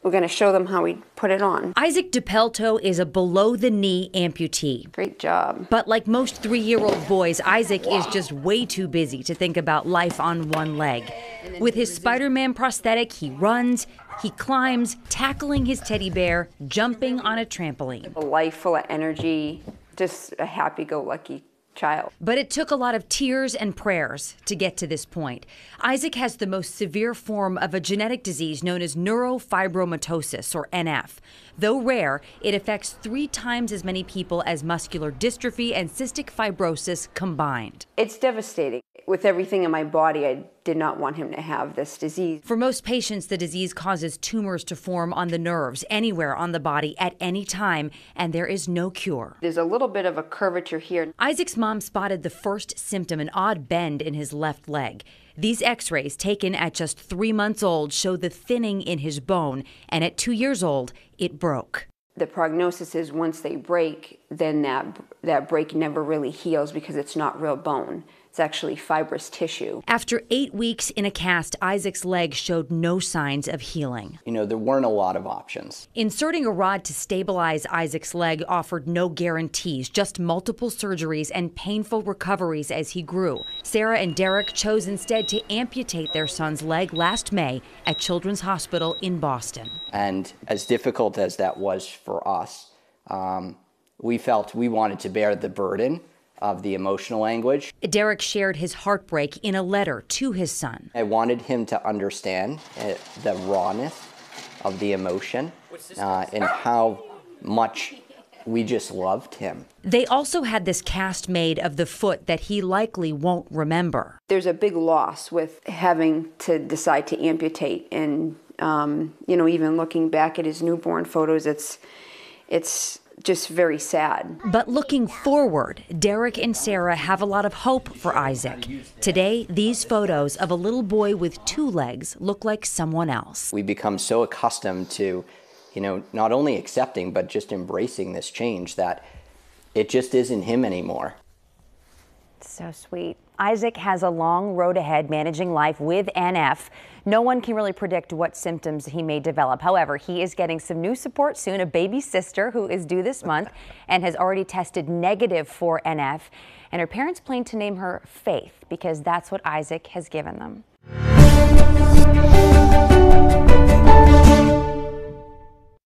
We're going to show them how we put it on. Isaac DePelto is a below-the-knee amputee. Great job. But like most 3-year-old boys, Isaac is just way too busy to think about life on one leg. With his Spider-Man prosthetic, he runs, he climbs, tackling his teddy bear, jumping on a trampoline. A life full of energy, just a happy-go-lucky child. But it took a lot of tears and prayers to get to this point. Isaac has the most severe form of a genetic disease known as neurofibromatosis, or NF. Though rare, it affects 3 times as many people as muscular dystrophy and cystic fibrosis combined. It's devastating. With everything in my body, I did not want him to have this disease. For most patients, the disease causes tumors to form on the nerves anywhere on the body at any time, and there is no cure. There's a little bit of a curvature here. Isaac's mom spotted the first symptom, an odd bend in his left leg. These x-rays, taken at just 3 months old, show the thinning in his bone, and at 2 years old, it broke. The prognosis is once they break, then that break never really heals because it's not real bone. It's actually fibrous tissue. After 8 weeks in a cast, Isaac's leg showed no signs of healing. There weren't a lot of options. Inserting a rod to stabilize Isaac's leg offered no guarantees, just multiple surgeries and painful recoveries as he grew. Sarah and Derek chose instead to amputate their son's leg last May at Children's Hospital in Boston. And as difficult as that was for us, we felt we wanted to bear the burden of the emotional anguish. Derek shared his heartbreak in a letter to his son. I wanted him to understand the rawness of the emotion and how much we just loved him. They also had this cast made of the foot that he likely won't remember. There's a big loss with having to decide to amputate, and even looking back at his newborn photos, it's just very sad. But looking forward, Derek and Sarah have a lot of hope for Isaac. Today, these photos of a little boy with 2 legs look like someone else. We become so accustomed to, not only accepting, but just embracing this change that it just isn't him anymore. So sweet. Isaac has a long road ahead managing life with NF. No one can really predict what symptoms he may develop. However, he is getting some new support soon, a baby sister who is due this month and has already tested negative for NF. And her parents plan to name her Faith because that's what Isaac has given them.